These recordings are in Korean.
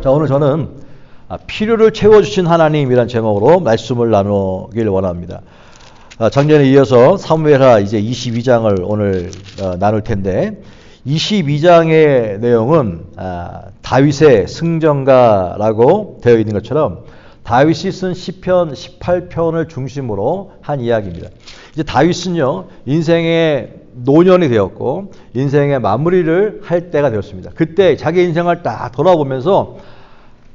자, 오늘 저는 필요를 채워주신 하나님이란 제목으로 말씀을 나누길 원합니다. 작년에 이어서 사무엘하 이제 22장을 오늘 나눌 텐데, 22장의 내용은 다윗의 승전가라고 되어 있는 것처럼 다윗이 쓴 시편 18편을 중심으로 한 이야기입니다. 이제 다윗은요, 인생의 노년이 되었고 인생의 마무리를 할 때가 되었습니다. 그때 자기 인생을 딱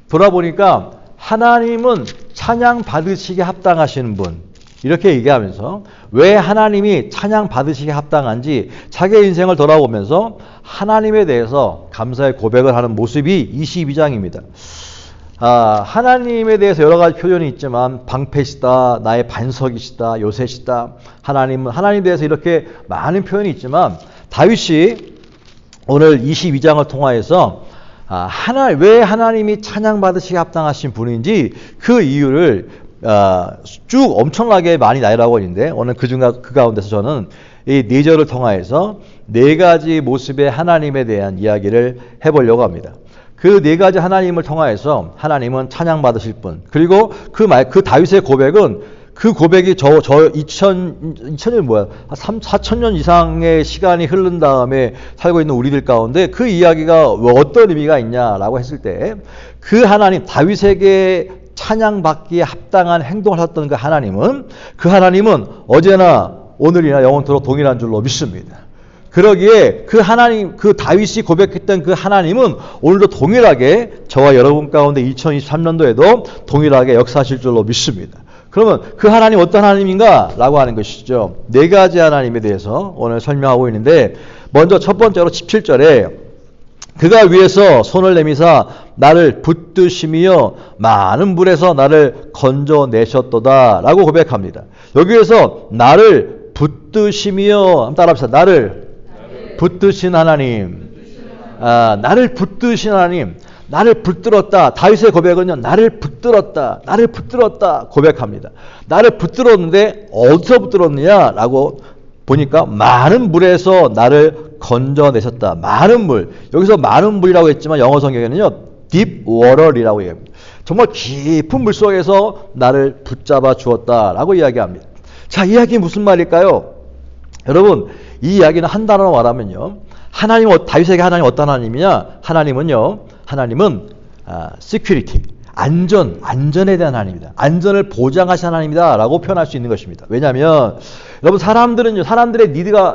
돌아보니까 하나님은 찬양 받으시기에 합당하시는 분, 이렇게 얘기하면서 왜 하나님이 찬양 받으시기에 합당한지 자기의 인생을 돌아보면서 하나님에 대해서 감사의 고백을 하는 모습이 22장입니다. 하나님에 대해서 여러 가지 표현이 있지만 방패시다, 나의 반석이시다, 요새시다, 하나님에 대해서 이렇게 많은 표현이 있지만 다윗이 오늘 22장을 통하여서 왜 하나님이 찬양받으시기에 합당하신 분인지 그 이유를 쭉 엄청나게 많이 나열하고 있는데, 오늘 그 가운데서 저는 이 4절을 통하여서 4가지 모습의 하나님에 대한 이야기를 해보려고 합니다. 그 4가지 하나님을 통하여서 하나님은 찬양받으실 분, 그리고 그 다윗의 고백은, 그 고백이 2000년 뭐야, 4,000년 이상의 시간이 흐른 다음에 살고 있는 우리들 가운데 그 이야기가 어떤 의미가 있냐라고 했을 때, 그 하나님, 다윗에게 찬양받기에 합당한 행동을 하셨던 그 하나님은 어제나 오늘이나 영원토록 동일한 줄로 믿습니다. 그러기에 그 하나님, 그 다윗이 고백했던 그 하나님은 오늘도 동일하게 저와 여러분 가운데 2023년도에도 동일하게 역사하실 줄로 믿습니다. 그러면 그 하나님 어떤 하나님인가? 라고 하는 것이죠. 4가지 하나님에 대해서 오늘 설명하고 있는데, 먼저 첫 번째로 17절에 그가 위에서 손을 내미사 나를 붙드시며 많은 물에서 나를 건져내셨도다 라고 고백합니다. 여기에서 나를 붙드시며, 한번 따라합시다. 나를 붙드신 하나님, 나를 붙드신 하나님, 나를 붙들었다. 다윗의 고백은요, 나를 붙들었다 고백합니다. 나를 붙들었는데 어디서 붙들었느냐라고 보니까 많은 물에서 나를 건져내셨다. 많은 물, 여기서 많은 물이라고 했지만 영어 성경에는요, deep water이라고 얘기합니다. 정말 깊은 물 속에서 나를 붙잡아 주었다라고 이야기합니다. 자, 이 이야기 무슨 말일까요? 여러분, 이 이야기는 한 단어로 말하면요, 다윗에게 하나님 어떤 하나님이냐? 하나님은 security, 안전에 대한 하나님입니다. 안전을 보장하신 하나님이다 라고 표현할 수 있는 것입니다. 왜냐하면 여러분, 사람들의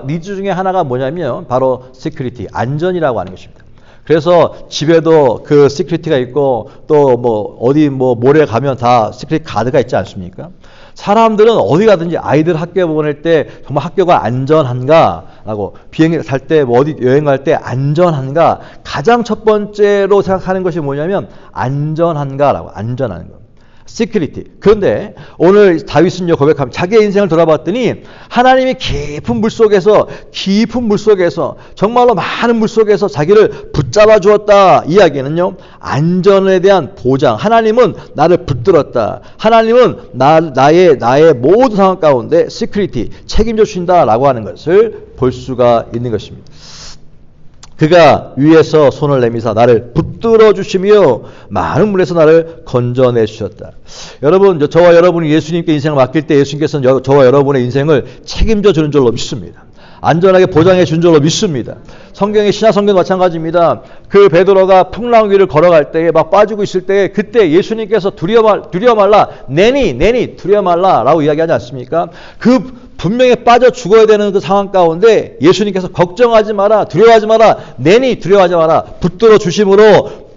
니즈 중에 하나가 뭐냐면 바로 security, 안전이라고 하는 것입니다. 그래서 집에도 그 시큐리티가 있고, 또 어디 몰에 가면 다 시큐리티 가드가 있지 않습니까? 사람들은 어디 가든지 아이들 학교 보낼 때 정말 학교가 안전한가라고, 비행기 탈 때 어디 여행 갈 때 안전한가, 가장 첫 번째로 생각하는 것이 뭐냐면 안전한가라고, 안전한 거. 시큐리티. 그런데 오늘 다윗은요, 고백하면 자기의 인생을 돌아봤더니 하나님이 깊은 물 속에서 정말로 많은 물 속에서 자기를 붙잡아 주었다. 이야기는요, 안전에 대한 보장. 하나님은 나를 붙들었다. 하나님은 나의 모든 상황 가운데 시큐리티, 책임져 주신다라고 하는 것을 볼 수가 있는 것입니다. 그가 위에서 손을 내미사 나를 붙들어 주시며 많은 물에서 나를 건져내 주셨다. 여러분, 저와 여러분이 예수님께 인생을 맡길 때 예수님께서는 저와 여러분의 인생을 책임져 주는 줄로 믿습니다. 안전하게 보장해 준 줄로 믿습니다. 성경의 신약성경도 마찬가지입니다. 그 베드로가 풍랑 위를 걸어갈 때에 막 빠지고 있을 때에, 그때 예수님께서 두려워 말라, 내니 두려워 말라 라고 이야기하지 않습니까? 분명히 빠져 죽어야 되는 그 상황 가운데 예수님께서 걱정하지 마라, 두려워하지 마라, 두려워하지 마라, 붙들어 주심으로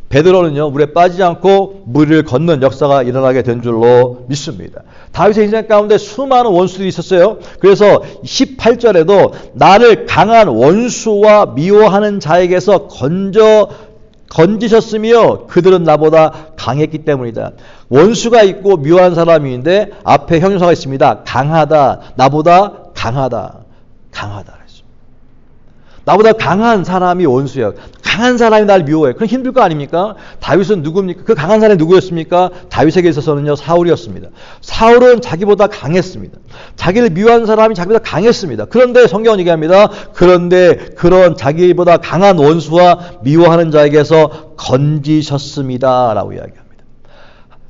베드로는요, 물에 빠지지 않고 물을 걷는 역사가 일어나게 된 줄로 믿습니다. 다윗의 인생 가운데 수많은 원수들이 있었어요. 그래서 18절에도 나를 강한 원수와 미워하는 자에게서 건지셨으며 그들은 나보다 강했기 때문이다. 원수가 있고 미워하는 사람이 있는데 앞에 형용사가 있습니다. 강하다. 나보다 강하다. 나보다 강한 사람이 원수예요. 강한 사람이 날 미워해. 그럼 힘들 거 아닙니까? 다윗은 누굽니까? 그 강한 사람이 누구였습니까? 다윗에게 있어서는요, 사울이었습니다. 사울은 자기보다 강했습니다. 자기를 미워하는 사람이 자기보다 강했습니다. 그런데 성경은 얘기합니다. 그런데 그런 자기보다 강한 원수와 미워하는 자에게서 건지셨습니다. 라고 이야기합니다.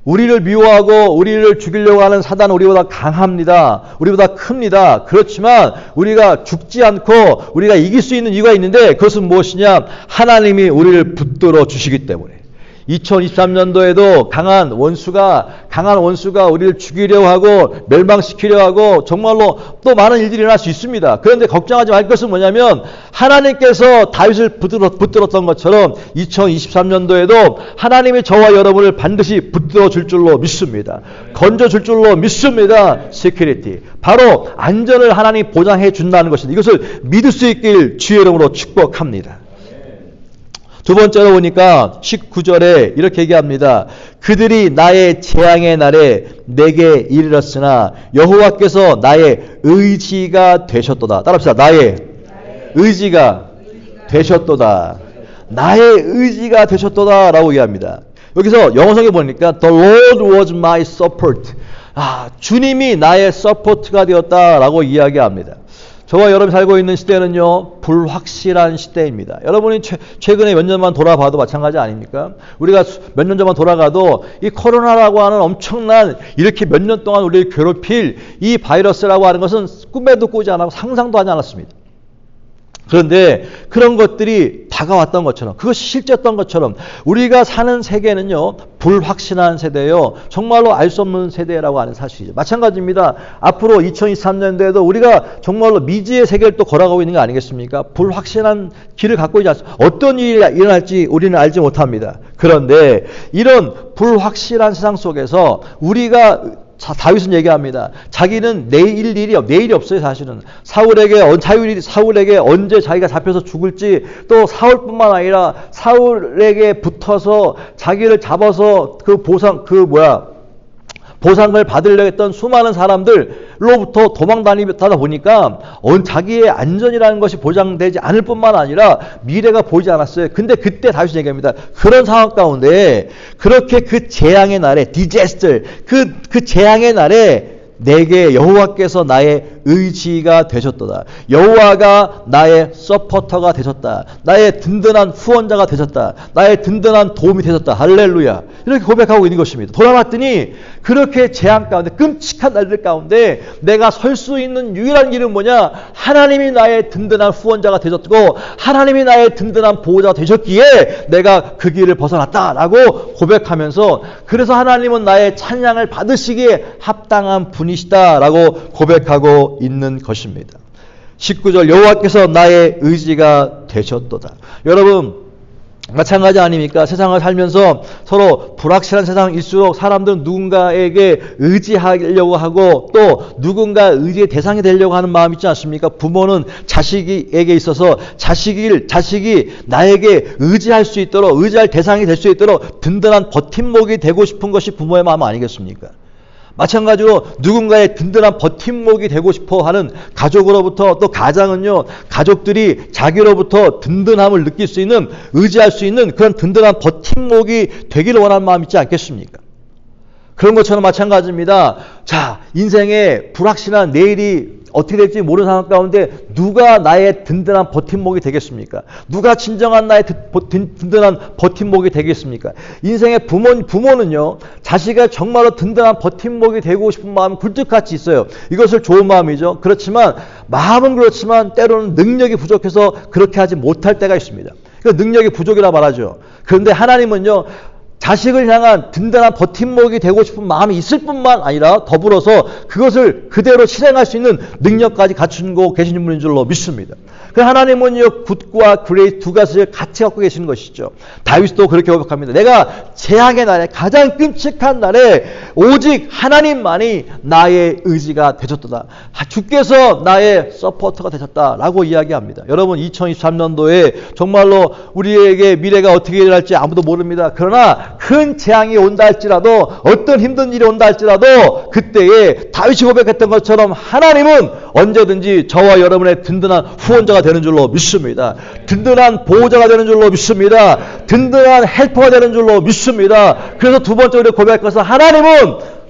우리를 미워하고 우리를 죽이려고 하는 사단은 우리보다 강합니다. 우리보다 큽니다. 그렇지만 우리가 죽지 않고 우리가 이길 수 있는 이유가 있는데 그것은 무엇이냐? 하나님이 우리를 붙들어 주시기 때문에. 2023년도에도 강한 원수가 우리를 죽이려고 하고 멸망시키려고 하고 정말로 또 많은 일들이 일어날 수 있습니다. 그런데 걱정하지 말 것은 뭐냐면 하나님께서 다윗을 붙들었던 것처럼 2023년도에도 하나님이 저와 여러분을 반드시 붙들어 줄 줄로 믿습니다. 건져 줄 줄로 믿습니다. 시큐리티. 바로 안전을 하나님이 보장해 준다는 것입니다. 이것을 믿을 수 있길 주의 이름으로 축복합니다. 두 번째로 보니까 19절에 이렇게 얘기합니다. 그들이 나의 재앙의 날에 내게 이르렀으나 여호와께서 나의 의지가 되셨도다. 따라합시다. 나의 의지가 되셨도다. 나의 의지가 되셨도다 라고 얘기합니다. 여기서 영어성에 보니까 The Lord was my support. 주님이 나의 서포트가 되었다라고 이야기합니다. 저와 여러분이 살고 있는 시대는요, 불확실한 시대입니다. 여러분이 최근에 몇 년만 돌아봐도 마찬가지 아닙니까? 우리가 몇 년 전만 돌아가도 이 코로나라고 하는 엄청난 이렇게 몇 년 동안 우리를 괴롭힐 이 바이러스라고 하는 것은 꿈에도 꾸지 않았고 상상도 하지 않았습니다. 그런데 그런 것들이 다가왔던 것처럼 그것이 실제였던 것처럼 우리가 사는 세계는요 불확실한 세대요 정말로 알 수 없는 세대라고 하는 사실이죠. 마찬가지입니다. 앞으로 2023년도에도 우리가 정말로 미지의 세계를 또 걸어가고 있는 거 아니겠습니까? 불확실한 길을 갖고 있지 않습니까? 어떤 일이 일어날지 우리는 알지 못합니다. 그런데 이런 불확실한 세상 속에서 우리가 다윗은 얘기합니다. 자기는 내일이 없어요, 사실은. 사울에게 언제 자기가 잡혀서 죽을지, 또 사울뿐만 아니라 사울에게 붙어서 자기를 잡아서 보상을 받으려고 했던 수많은 사람들로부터 도망다니다 보니까 자기의 안전이라는 것이 보장되지 않을 뿐만 아니라 미래가 보이지 않았어요. 근데 그때 다윗이 얘기합니다. 그런 상황 가운데 그렇게 그 재앙의 날에 디제스터 그 재앙의 날에 내게 여호와께서 나의 의지가 되셨도다. 여호와가 나의 서포터가 되셨다. 나의 든든한 후원자가 되셨다. 나의 든든한 도움이 되셨다. 할렐루야. 이렇게 고백하고 있는 것입니다. 돌아봤더니 그렇게 재앙 가운데 끔찍한 날들 가운데 내가 설 수 있는 유일한 길은 뭐냐? 하나님이 나의 든든한 후원자가 되셨고 하나님이 나의 든든한 보호자가 되셨기에 내가 그 길을 벗어났다라고 고백하면서 그래서 하나님은 나의 찬양을 받으시기에 합당한 분이시다라고 고백하고 있는 것입니다. 19절 여호와께서 나의 의지가 되셨도다. 여러분 마찬가지 아닙니까? 세상을 살면서 서로 불확실한 세상일수록 사람들은 누군가에게 의지하려고 하고 또 누군가 의지의 대상이 되려고 하는 마음이 있지 않습니까? 부모는 자식에게 있어서 자식이 나에게 의지할 수 있도록 의지할 대상이 될 수 있도록 든든한 버팀목이 되고 싶은 것이 부모의 마음 아니겠습니까? 마찬가지로 누군가의 든든한 버팀목이 되고 싶어 하는 가족으로부터 또 가장은요 가족들이 자기로부터 든든함을 느낄 수 있는 의지할 수 있는 그런 든든한 버팀목이 되기를 원하는 마음이 있지 않겠습니까? 그런 것처럼 마찬가지입니다. 자, 인생의 불확실한 내일이 어떻게 될지 모르는 상황 가운데 누가 나의 든든한 버팀목이 되겠습니까? 누가 진정한 나의 든든한 버팀목이 되겠습니까? 인생의 부모는요 자식의 정말로 든든한 버팀목이 되고 싶은 마음이 굴뚝같이 있어요. 이것을 좋은 마음이죠. 마음은 그렇지만 때로는 능력이 부족해서 그렇게 하지 못할 때가 있습니다. 그 능력이 부족이라 말하죠. 그런데 하나님은요 자식을 향한 든든한 버팀목이 되고 싶은 마음이 있을 뿐만 아니라 더불어서 그것을 그대로 실행할 수 있는 능력까지 갖추고 계시는 분인 줄로 믿습니다. 그 하나님은요 굿과 그레이스 두 가지를 같이 갖고 계시는 것이죠. 다윗도 그렇게 고백합니다. 내가 재앙의 날에 가장 끔찍한 날에 오직 하나님만이 나의 의지가 되셨도다. 주께서 나의 서포터가 되셨다라고 이야기합니다. 여러분 2023년도에 정말로 우리에게 미래가 어떻게 일어날지 아무도 모릅니다. 그러나 큰 재앙이 온다 할지라도 어떤 힘든 일이 온다 할지라도 그때에 다윗이 고백했던 것처럼 하나님은 언제든지 저와 여러분의 든든한 후원자가 후원자가 되는 줄로 믿습니다. 든든한 보호자가 되는 줄로 믿습니다. 든든한 헬퍼가 되는 줄로 믿습니다. 그래서 두 번째 우리 고백할 것은 하나님은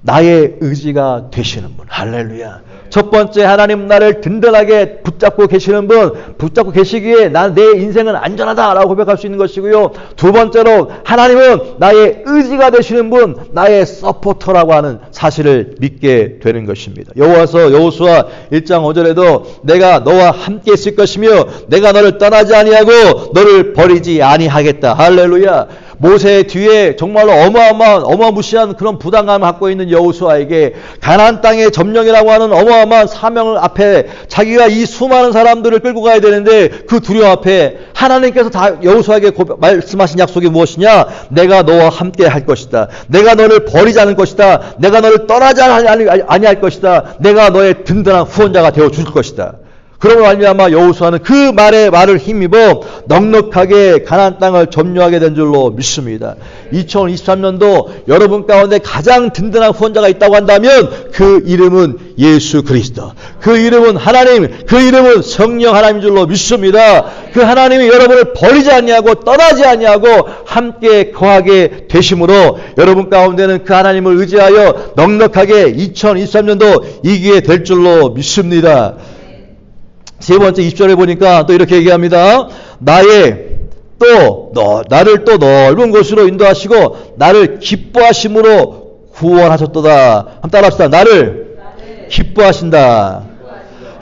나의 의지가 되시는 분. 할렐루야. 첫 번째, 하나님 나를 든든하게 붙잡고 계시는 분, 붙잡고 계시기에 내 인생은 안전하다라고 고백할 수 있는 것이고요. 두 번째로, 하나님은 나의 의지가 되시는 분, 나의 서포터라고 하는 사실을 믿게 되는 것입니다. 여호수아 1장 5절에도 내가 너와 함께 있을 것이며 내가 너를 떠나지 아니하고 너를 버리지 아니하겠다. 할렐루야. 모세 뒤에 정말로 어마무시한 그런 부담감을 갖고 있는 여호수아에게 가나안 땅의 점령이라고 하는 어마어마한 사명을 앞에 자기가 이 수많은 사람들을 끌고 가야 되는데 그 두려움 앞에 하나님께서 다 여호수아에게 말씀하신 약속이 무엇이냐? 내가 너와 함께 할 것이다. 내가 너를 버리지 않을 것이다. 내가 너를 떠나지 아니할 것이다. 내가 너의 든든한 후원자가 되어 줄 것이다. 그러므로 말미암아 여호수아는 그 말을 힘입어 넉넉하게 가나안 땅을 점령하게 된 줄로 믿습니다. 2023년도 여러분 가운데 가장 든든한 후원자가 있다고 한다면 그 이름은 예수 그리스도, 그 이름은 하나님, 그 이름은 성령 하나님인 줄로 믿습니다. 그 하나님이 여러분을 버리지 아니하고 떠나지 아니하고 함께 거하게 되심으로 여러분 가운데는 그 하나님을 의지하여 넉넉하게 2023년도 이기게 될 줄로 믿습니다. 세 번째 20절에 보니까 또 이렇게 얘기합니다. 나를 또 넓은 곳으로 인도하시고 나를 기뻐하심으로 구원하셨도다. 한번 따라합시다. 나를 기뻐하신다.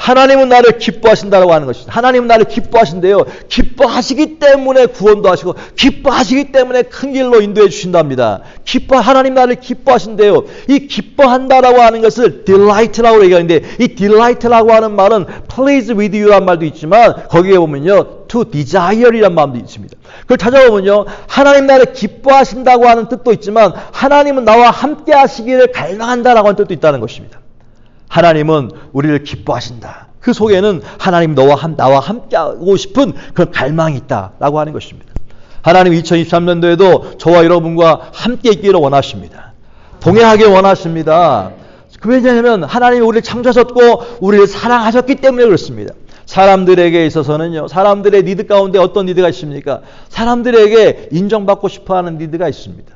하나님은 나를 기뻐하신다라고 하는 것입니다. 하나님은 나를 기뻐하신대요. 기뻐하시기 때문에 구원도 하시고 기뻐하시기 때문에 큰 길로 인도해 주신답니다. 하나님 나를 기뻐하신대요. 이 기뻐한다라고 하는 것을 delight라고 얘기하는데 이 delight라고 하는 말은 please with you라는 말도 있지만 거기에 보면요 to desire이라는 말도 있습니다. 그걸 찾아보면요 하나님 나를 기뻐하신다고 하는 뜻도 있지만 하나님은 나와 함께 하시기를 갈망한다라고 하는 뜻도 있다는 것입니다. 하나님은 우리를 기뻐하신다. 그 속에는 하나님 나와 함께하고 싶은 그런 갈망이 있다라고 하는 것입니다. 하나님 2023년도에도 저와 여러분과 함께 있기를 원하십니다. 동행하길 원하십니다. 왜냐하면 하나님이 우리를 창조하셨고 우리를 사랑하셨기 때문에 그렇습니다. 사람들에게 있어서는요. 사람들의 니드 가운데 어떤 니드가 있습니까? 사람들에게 인정받고 싶어하는 니드가 있습니다.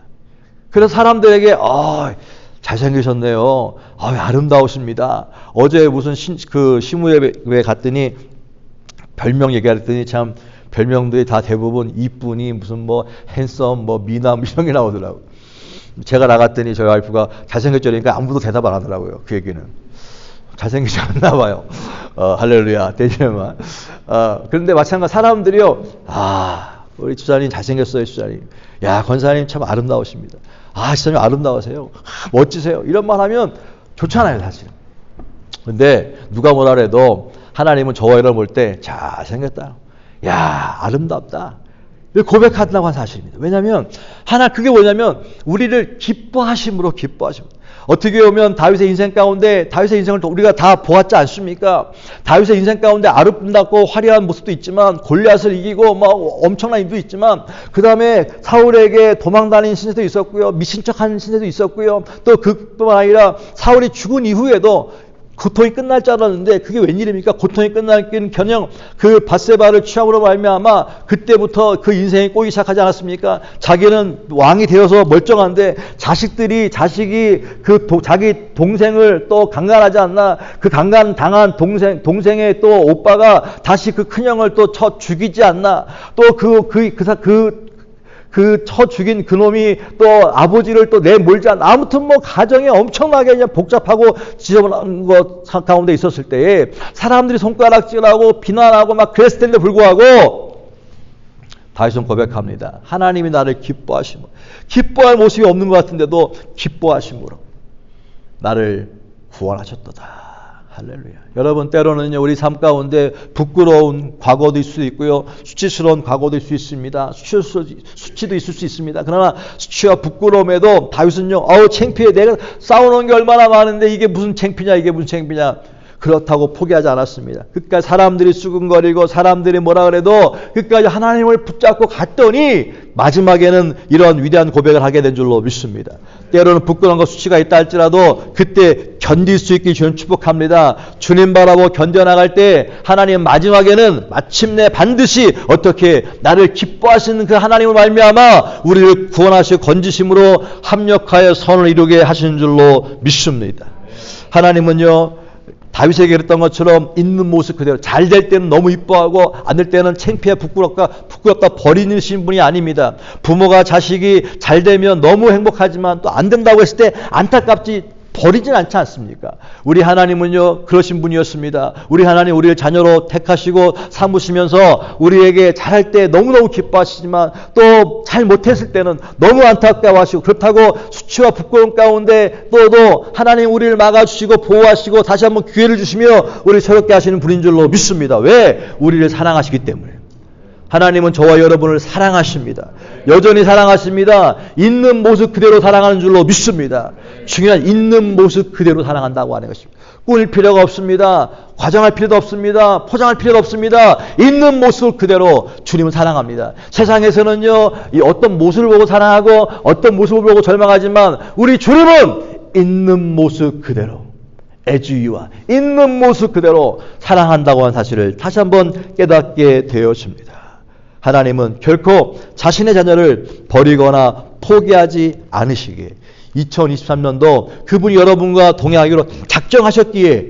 그래서 사람들에게 잘생기셨네요. 아름다우십니다. 어제 무슨 시무회에 갔더니 별명 얘기했더니 참 별명들이 다 대부분 이쁜이 무슨 핸섬 미남 이런 게 나오더라고요. 제가 나갔더니 저희 와이프가 잘생겼죠니까 아무도 대답 안 하더라고요. 그 얘기는. 잘생기지 않나 봐요. 할렐루야. 대지만. 그런데 마찬가지 사람들이요. 우리 주사님 잘생겼어요, 주사님. 야, 권사님 참 아름다우십니다. 주사님 아름다우세요. 멋지세요. 이런 말 하면 좋잖아요, 사실. 근데 누가 뭐라 그래도 하나님은 저와 여러분 볼 때 잘생겼다. 야, 아름답다. 고백한다고 한 사실입니다. 왜냐하면 그게 뭐냐면 우리를 기뻐하심으로. 어떻게 보면 다윗의 인생 가운데 다윗의 인생을 우리가 다 보았지 않습니까? 다윗의 인생 가운데 아름답고 화려한 모습도 있지만 골리앗을 이기고 엄청난 일도 있지만 그 다음에 사울에게 도망다닌 신세도 있었고요. 미친 척하는 신세도 있었고요. 또 그뿐만 아니라 사울이 죽은 이후에도 고통이 끝날 줄 알았는데 그게 웬일입니까? 고통이 끝나기는 커녕 그 밧세바를 취함으로 말미암아 그때부터 그 인생이 꼬이기 시작하지 않았습니까? 자기는 왕이 되어서 멀쩡한데 자식이 자기 동생을 또 강간하지 않나? 그 강간당한 동생의 또 오빠가 다시 그 큰형을 또 쳐 죽이지 않나? 또 쳐 죽인 그놈이 또 아버지를 또 내몰지 않나. 아무튼 가정에 엄청나게 그냥 복잡하고 지저분한 것 가운데 있었을 때에 사람들이 손가락질하고 비난하고 그랬을 텐데 불구하고 다윗은 고백합니다. 하나님이 나를 기뻐하심으로. 기뻐할 모습이 없는 것 같은데도 기뻐하심으로 나를 구원하셨도다. 할렐루야. 여러분 때로는요 우리 삶 가운데 부끄러운 과거도 있을 수 있고요. 수치스러운 과거도 있을 수 있습니다. 수치도 있을 수 있습니다. 그러나 수치와 부끄러움에도 다윗은요 창피해. 내가 싸워놓은 게 얼마나 많은데 이게 무슨 창피냐. 그렇다고 포기하지 않았습니다. 끝까지 사람들이 수근거리고 사람들이 뭐라 그래도 끝까지 하나님을 붙잡고 갔더니 마지막에는 이런 위대한 고백을 하게 된 줄로 믿습니다. 때로는 부끄러운 것 수치가 있다 할지라도 그때 견딜 수 있게 주님 축복합니다. 주님 바라보고 견뎌나갈 때 하나님 마지막에는 마침내 반드시 어떻게 나를 기뻐하시는 그 하나님을 말미암아 우리를 구원하시고 건지심으로 합력하여 선을 이루게 하시는 줄로 믿습니다. 하나님은요, 다윗에게 그랬던 것처럼 있는 모습 그대로 잘 될 때는 너무 이뻐하고 안 될 때는 창피해 부끄럽다 버리시는 분이 아닙니다. 부모가 자식이 잘 되면 너무 행복하지만 또 안 된다고 했을 때 안타깝지 버리진 않지 않습니까? 우리 하나님은요 그러신 분이었습니다. 우리 하나님 우리를 자녀로 택하시고 삼으시면서 우리에게 잘할 때 너무너무 기뻐하시지만 또 잘 못했을 때는 너무 안타까워하시고 그렇다고 수치와 부끄러움 가운데 또 하나님 우리를 막아주시고 보호하시고 다시 한번 기회를 주시며 우리를 새롭게 하시는 분인 줄로 믿습니다. 왜? 우리를 사랑하시기 때문에. 하나님은 저와 여러분을 사랑하십니다. 여전히 사랑하십니다. 있는 모습 그대로 사랑하는 줄로 믿습니다. 중요한 있는 모습 그대로 사랑한다고 하는 것입니다. 꾸밀 필요가 없습니다. 과장할 필요도 없습니다. 포장할 필요도 없습니다. 있는 모습 그대로 주님은 사랑합니다. 세상에서는요, 이 어떤 모습을 보고 사랑하고 어떤 모습을 보고 절망하지만 우리 주님은 있는 모습 그대로 as you are, 있는 모습 그대로 사랑한다고 하는 사실을 다시 한번 깨닫게 되었습니다. 하나님은 결코 자신의 자녀를 버리거나 포기하지 않으시기에 2023년도 그분이 여러분과 동행하기로 작정하셨기에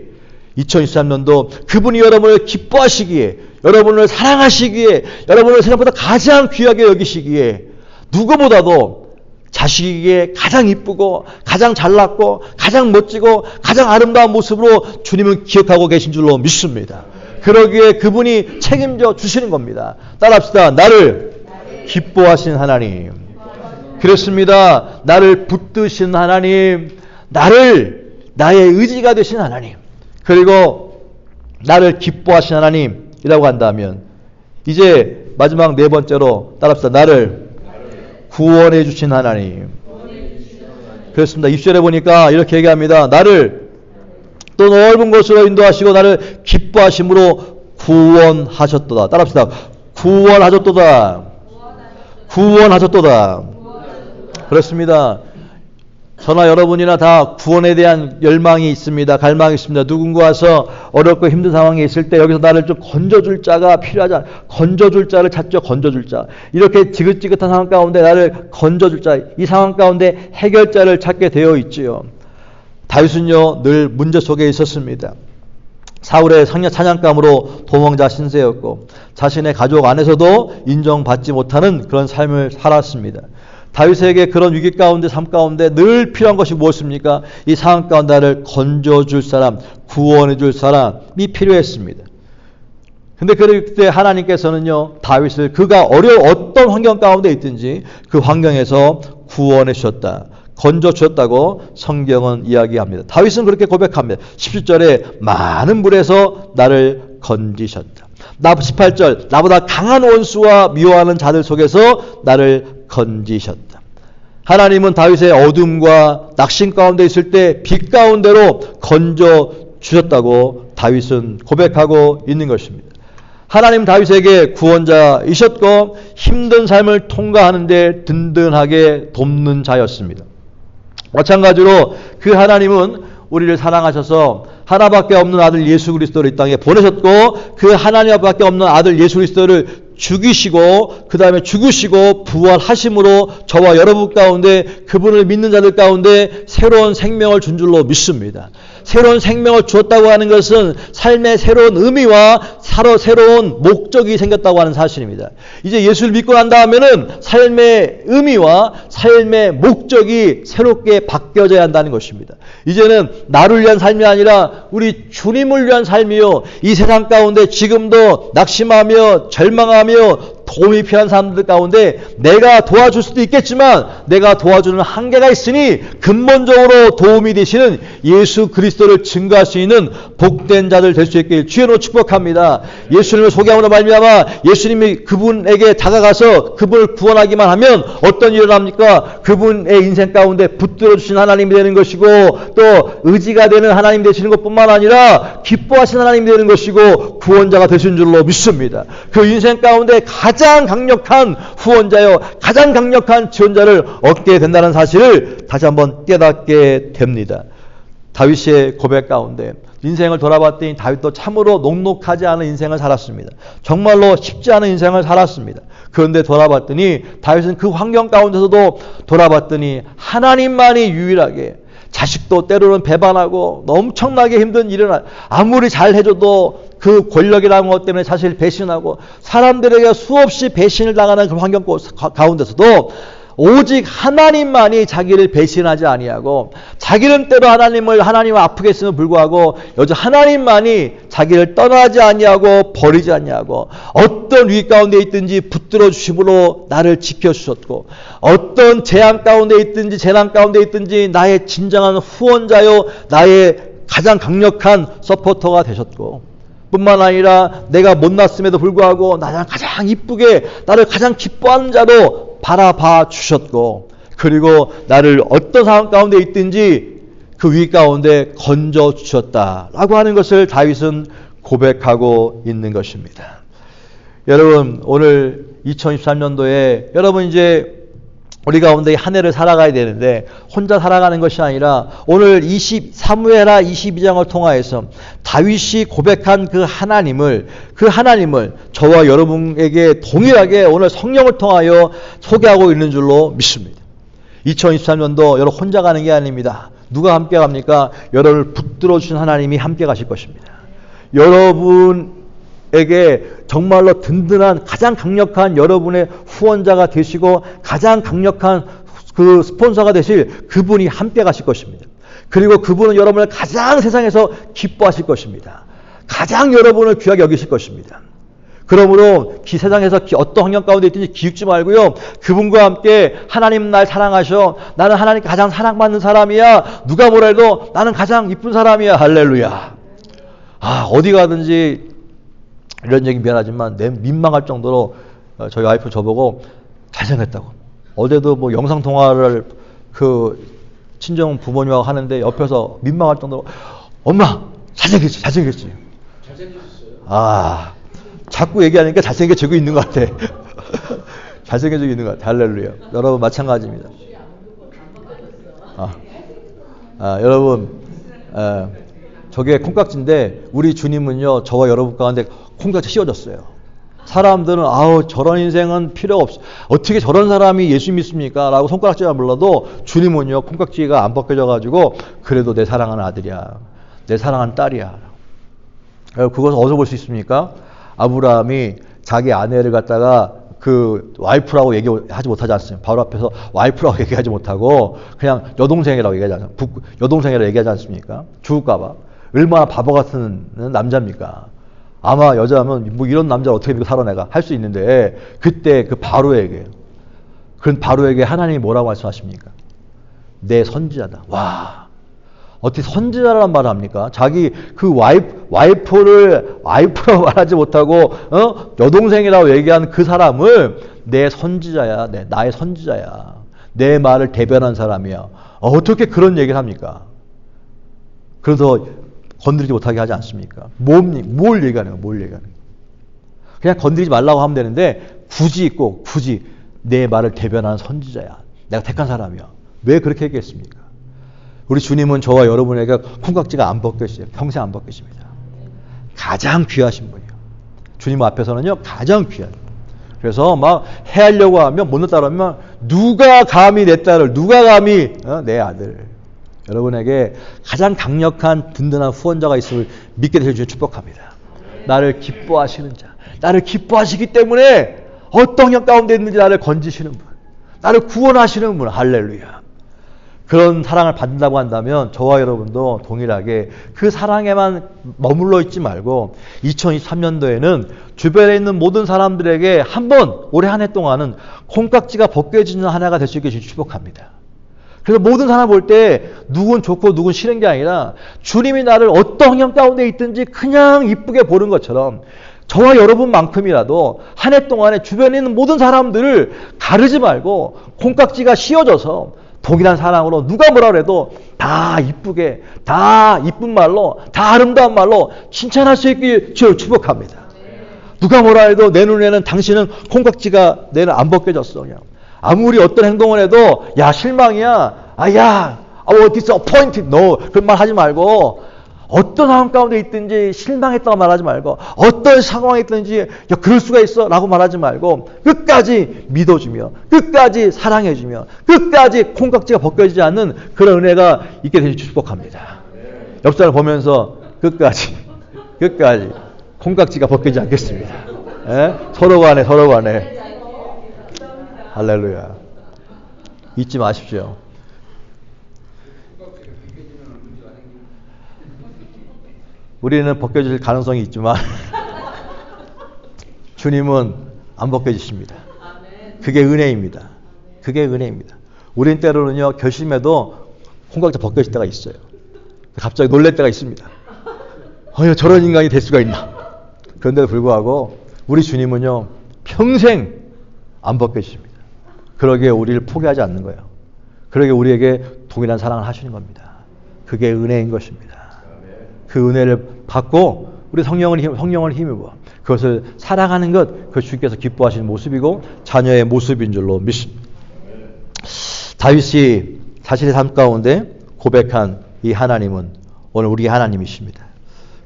2023년도 그분이 여러분을 기뻐하시기에 여러분을 사랑하시기에 여러분을 생각보다 가장 귀하게 여기시기에 누구보다도 자식에게 가장 이쁘고 가장 잘났고 가장 멋지고 가장 아름다운 모습으로 주님은 기억하고 계신 줄로 믿습니다. 그러기에 그분이 책임져 주시는 겁니다. 따라합시다. 나를 기뻐하신 하나님. 그렇습니다. 나를 붙드신 하나님. 나를 나의 의지가 되신 하나님. 그리고 나를 기뻐하신 하나님이라고 한다면 이제 마지막 네 번째로 따라합시다. 나를 구원해 주신 하나님. 그렇습니다. 6절에 보니까 이렇게 얘기합니다. 나를 또 넓은 곳으로 인도하시고 나를 기뻐하심으로 구원하셨도다. 따라합시다. 구원하셨도다. 구원하셨도다. 그렇습니다. 저나 여러분이나 다 구원에 대한 열망이 있습니다. 갈망이 있습니다. 누군가 와서 어렵고 힘든 상황에 있을 때 여기서 나를 좀 건져줄 자가 필요하지 건져줄 자를 찾죠. 건져줄 자. 이렇게 지긋지긋한 상황 가운데 나를 건져줄 자. 이 상황 가운데 해결자를 찾게 되어 있지요. 다윗은요 늘 문제 속에 있었습니다. 사울의 사냥감으로 도망자 신세였고 자신의 가족 안에서도 인정받지 못하는 그런 삶을 살았습니다. 다윗에게 그런 위기 가운데 삶 가운데 늘 필요한 것이 무엇입니까? 이 상황 가운데 나를 건져줄 사람, 구원해줄 사람이 필요했습니다. 근데 그때 하나님께서는요 다윗을 그가 어떤 환경 가운데 있든지 그 환경에서 구원해 주셨다. 건져 주셨다고 성경은 이야기합니다. 다윗은 그렇게 고백합니다. 17절에 많은 불에서 나를 건지셨다. 18절 나보다 강한 원수와 미워하는 자들 속에서 나를 건지셨다. 하나님은 다윗의 어둠과 낙심 가운데 있을 때 빛 가운데로 건져 주셨다고 다윗은 고백하고 있는 것입니다. 하나님 다윗에게 구원자이셨고 힘든 삶을 통과하는 데 든든하게 돕는 자였습니다. 마찬가지로 그 하나님은 우리를 사랑하셔서 하나밖에 없는 아들 예수 그리스도를 이 땅에 보내셨고 그 하나님 앞밖에 없는 아들 예수 그리스도를 죽이시고 그 다음에 죽으시고 부활하심으로 저와 여러분 가운데 그분을 믿는 자들 가운데 새로운 생명을 준 줄로 믿습니다. 새로운 생명을 주었다고 하는 것은 삶의 새로운 의미와 새로운 목적이 생겼다고 하는 사실입니다. 이제 예수를 믿고 난 다음에는 삶의 의미와 삶의 목적이 새롭게 바뀌어져야 한다는 것입니다. 이제는 나를 위한 삶이 아니라 우리 주님을 위한 삶이요. 이 세상 가운데 지금도 낙심하며 절망하며 도움이 필요한 사람들 가운데 내가 도와줄 수도 있겠지만 내가 도와주는 한계가 있으니 근본적으로 도움이 되시는 예수 그리스도를 증거할 수 있는 복된 자들 될 수 있길 주의 이름으로 축복합니다. 예수님을 소개함으로 말미암아 예수님이 그분에게 다가가서 그분을 구원하기만 하면 어떤 일을 합니까? 그분의 인생 가운데 붙들어 주신 하나님이 되는 것이고 또 의지가 되는 하나님 되시는 것뿐만 아니라 기뻐하시는 하나님이 되는 것이고 구원자가 되신 줄로 믿습니다. 그 인생 가운데 가장 강력한 후원자요 가장 강력한 지원자를 얻게 된다는 사실을 다시 한번 깨닫게 됩니다. 다윗의 고백 가운데 인생을 돌아봤더니 다윗도 참으로 녹록하지 않은 인생을 살았습니다. 정말로 쉽지 않은 인생을 살았습니다. 그런데 돌아봤더니 다윗은 그 환경 가운데서도 돌아봤더니 하나님만이 유일하게 자식도 때로는 배반하고 엄청나게 힘든 일은 아무리 잘 해줘도 그 권력이라는 것 때문에 자신을 배신하고 사람들에게 수없이 배신을 당하는 그 환경 가운데서도 오직 하나님만이 자기를 배신하지 아니하고 자기는 때로 하나님을 아프게 했음에도 불구하고 여전히 하나님만이 자기를 떠나지 아니하고 버리지 아니하고 어떤 위기 가운데 있든지 붙들어 주심으로 나를 지켜주셨고 어떤 재앙 가운데 있든지 재난 가운데 있든지 나의 진정한 후원자요 나의 가장 강력한 서포터가 되셨고 뿐만 아니라 내가 못났음에도 불구하고 나를 가장 이쁘게 나를 가장 기뻐하는 자로 바라봐 주셨고 그리고 나를 어떤 상황 가운데 있든지 그 위기 가운데 건져 주셨다라고 하는 것을 다윗은 고백하고 있는 것입니다. 여러분 오늘 2023년도에 여러분 이제 우리 가운데 한 해를 살아가야 되는데 혼자 살아가는 것이 아니라 오늘 사무엘하 22장을 통하여서 다윗이 고백한 그 하나님을 저와 여러분에게 동일하게 오늘 성령을 통하여 소개하고 있는 줄로 믿습니다. 2023년도 여러분 혼자 가는 게 아닙니다. 누가 함께 갑니까? 여러분을 붙들어 주신 하나님이 함께 가실 것입니다. 여러분에게 정말로 든든한 가장 강력한 여러분의 후원자가 되시고 가장 강력한 그 스폰서가 되실 그분이 함께 가실 것입니다. 그리고 그분은 여러분을 가장 세상에서 기뻐하실 것입니다. 가장 여러분을 귀하게 여기실 것입니다. 그러므로 세상에서 어떤 환경 가운데 있든지 기죽지 말고요. 그분과 함께 하나님 날 사랑하셔. 나는 하나님 가장 사랑받는 사람이야. 누가 뭐라 해도 나는 가장 이쁜 사람이야. 할렐루야. 어디 가든지 이런 얘기 미안하지만 민망할 정도로 저희 와이프 저보고 잘생겼다고. 어제도 뭐 영상통화를 그 친정 부모님하고 하는데 옆에서 민망할 정도로 엄마 잘생겼지. 잘생겼어요. 자꾸 얘기하니까 잘생겨지고 있는 것 같아. 잘생겨지고 있는 것 같아. 할렐루야. 여러분 마찬가지입니다. 여러분 저게 콩깍지인데 우리 주님은요 저와 여러분 가운데 콩깍지 씌워졌어요. 사람들은 저런 인생은 필요 없어. 어떻게 저런 사람이 예수 믿습니까? 라고 손가락질을 몰라도 주님은요 콩깍지가 안 벗겨져 가지고 그래도 내 사랑하는 아들이야. 내 사랑하는 딸이야. 그것을 어디서 볼 수 있습니까? 아브라함이 자기 아내를 갖다가 그 와이프라고 얘기하지 못하지 않습니까? 바로 앞에서 와이프라고 얘기하지 못하고 그냥 여동생이라고 얘기하지 않습니까? 여동생이라고 얘기하지 않습니까? 죽을까봐. 얼마나 바보 같은 남자입니까? 아마 여자면 뭐 이런 남자를 어떻게 믿고 살아 내가 할 수 있는데 그때 그 바로에게 하나님이 뭐라고 말씀하십니까? 내 선지자다. 와, 어떻게 선지자라는 말을 합니까? 자기 그 와이프를 와이프라고 말하지 못하고 여동생이라고 얘기한 그 사람을 내 선지자야, 나의 선지자야, 내 말을 대변한 사람이야. 어떻게 그런 얘기를 합니까? 그래서 건드리지 못하게 하지 않습니까? 뭘 얘기하는 거야? 뭘 얘기하는 거야? 그냥 건드리지 말라고 하면 되는데 굳이 내 말을 대변하는 선지자야. 내가 택한 사람이야. 왜 그렇게 얘기했습니까? 우리 주님은 저와 여러분에게 콩깍지가 안 벗겨지세요. 평생 안 벗겨집니다. 가장 귀하신 분이요. 주님 앞에서는요 가장 귀한. 그래서 막 해하려고 하면 못 따르면 누가 감히 내 딸을, 누가 감히 내 아들. 여러분에게 가장 강력한 든든한 후원자가 있음을 믿게 되실 줄 축복합니다. 나를 기뻐하시는 자, 나를 기뻐하시기 때문에 어떤 형 가운데 있는지 나를 건지시는 분, 나를 구원하시는 분. 할렐루야. 그런 사랑을 받는다고 한다면 저와 여러분도 동일하게 그 사랑에만 머물러 있지 말고 2023년도에는 주변에 있는 모든 사람들에게 한번 올해 한 해 동안은 콩깍지가 벗겨지는 한 해가 될 수 있게 축복합니다. 그래서 모든 사람 볼 때 누군 좋고 누군 싫은 게 아니라 주님이 나를 어떤 환경 가운데 있든지 그냥 이쁘게 보는 것처럼 저와 여러분만큼이라도 한 해 동안에 주변에 있는 모든 사람들을 가르지 말고 콩깍지가 씌워져서 동일한 사랑으로 누가 뭐라 그래도 다 이쁘게, 다 이쁜 말로, 다 아름다운 말로 칭찬할 수 있게 주를 축복합니다. 누가 뭐라 해도 내 눈에는 당신은 콩깍지가 내는 안 벗겨졌어. 그냥. 아무리 어떤 행동을 해도 야 실망이야. 야 disappointed. No. 그런 말 하지 말고 어떤 상황 가운데 있든지 실망했다고 말하지 말고 어떤 상황에 있든지 야 그럴 수가 있어 라고 말하지 말고 끝까지 믿어주며 끝까지 사랑해주며 끝까지 콩깍지가 벗겨지지 않는 그런 은혜가 있게 되실 축복합니다. 옆 사람 보면서 끝까지 콩깍지가 벗겨지지 않겠습니다. 서로 간에 할렐루야. 잊지 마십시오. 우리는 벗겨질 가능성이 있지만 주님은 안 벗겨지십니다. 그게 은혜입니다. 우리는 때로는요 결심해도 콩깍지 벗겨질 때가 있어요. 갑자기 놀랄 때가 있습니다. 저런 인간이 될 수가 있나. 그런데도 불구하고 우리 주님은요 평생 안 벗겨지십니다. 그러기에 우리를 포기하지 않는 거예요. 그러기에 우리에게 동일한 사랑을 하시는 겁니다. 그게 은혜인 것입니다. 그 은혜를 받고 우리 성령을 힘입어 그것을 사랑하는 것, 그 주께서 기뻐하시는 모습이고 자녀의 모습인 줄로 믿습니다. 다윗이 자신의 삶 가운데 고백한 이 하나님은 오늘 우리 하나님이십니다.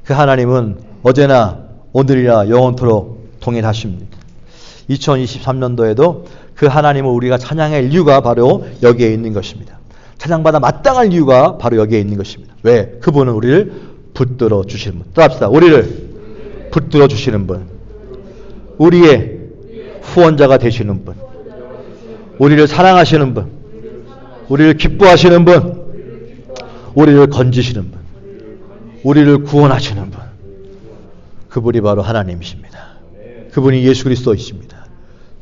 그 하나님은 어제나 오늘이나 영원토록 동일하십니다. 2023년도에도 그 하나님을 우리가 찬양할 이유가 바로 여기에 있는 것입니다. 찬양받아 마땅할 이유가 바로 여기에 있는 것입니다. 왜? 그분은 우리를 붙들어 주시는 분. 또 합시다. 우리를 붙들어 주시는 분. 우리의 후원자가 되시는 분. 우리를 사랑하시는 분. 우리를 기뻐하시는 분. 우리를 건지시는 분. 우리를 구원하시는 분. 그분이 바로 하나님이십니다. 그분이 예수 그리스도이십니다.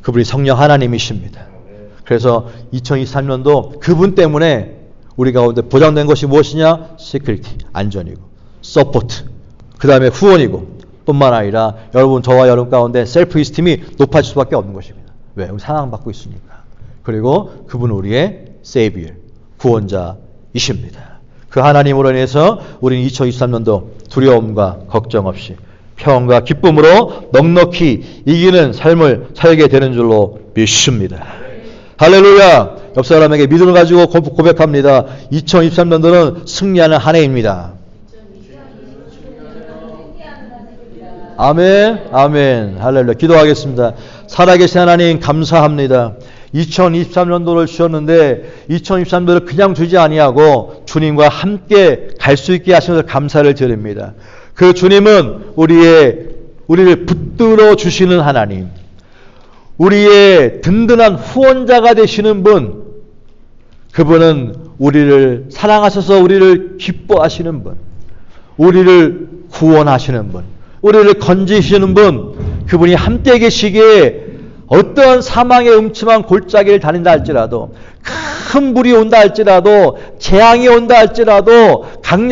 그분이 성령 하나님이십니다. 그래서 2023년도 그분 때문에 우리 가운데 보장된 것이 무엇이냐? 시큐리티, 안전이고 서포트, 그 다음에 후원이고 뿐만 아니라 여러분 저와 여러분 가운데 셀프 이스팀이 높아질 수밖에 없는 것입니다. 왜? 우리 사랑받고 있으니까. 그리고 그분은 우리의 세이비어, 구원자이십니다. 그 하나님으로 인해서 우리는 2023년도 두려움과 걱정 없이 평안과 기쁨으로 넉넉히 이기는 삶을 살게 되는 줄로 믿습니다. 할렐루야. 옆 사람에게 믿음을 가지고 고백합니다. 2023년도는 승리하는 한 해입니다. 아멘, 아멘, 할렐루야. 기도하겠습니다. 살아계신 하나님 감사합니다. 2023년도를 주셨는데 2023년도를 그냥 주지 아니하고 주님과 함께 갈 수 있게 하신 것을 감사를 드립니다. 그 주님은 우리를 붙들어 주시는 하나님, 우리의 든든한 후원자가 되시는 분, 그분은 우리를 사랑하셔서 우리를 기뻐하시는 분, 우리를 구원하시는 분, 우리를 건지시는 분, 그분이 함께 계시기에 어떠한 사망의 음침한 골짜기를 다닌다 할지라도, 큰 불이 온다 할지라도, 재앙이 온다 할지라도,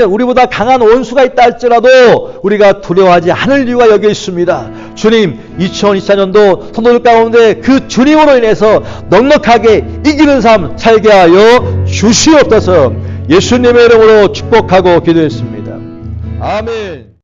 우리보다 강한 원수가 있다 할지라도 우리가 두려워하지 않을 이유가 여기 있습니다. 주님, 2024년도 성도들 가운데 그 주님으로 인해서 넉넉하게 이기는 삶 살게 하여 주시옵소서. 예수님의 이름으로 축복하고 기도했습니다. 아멘.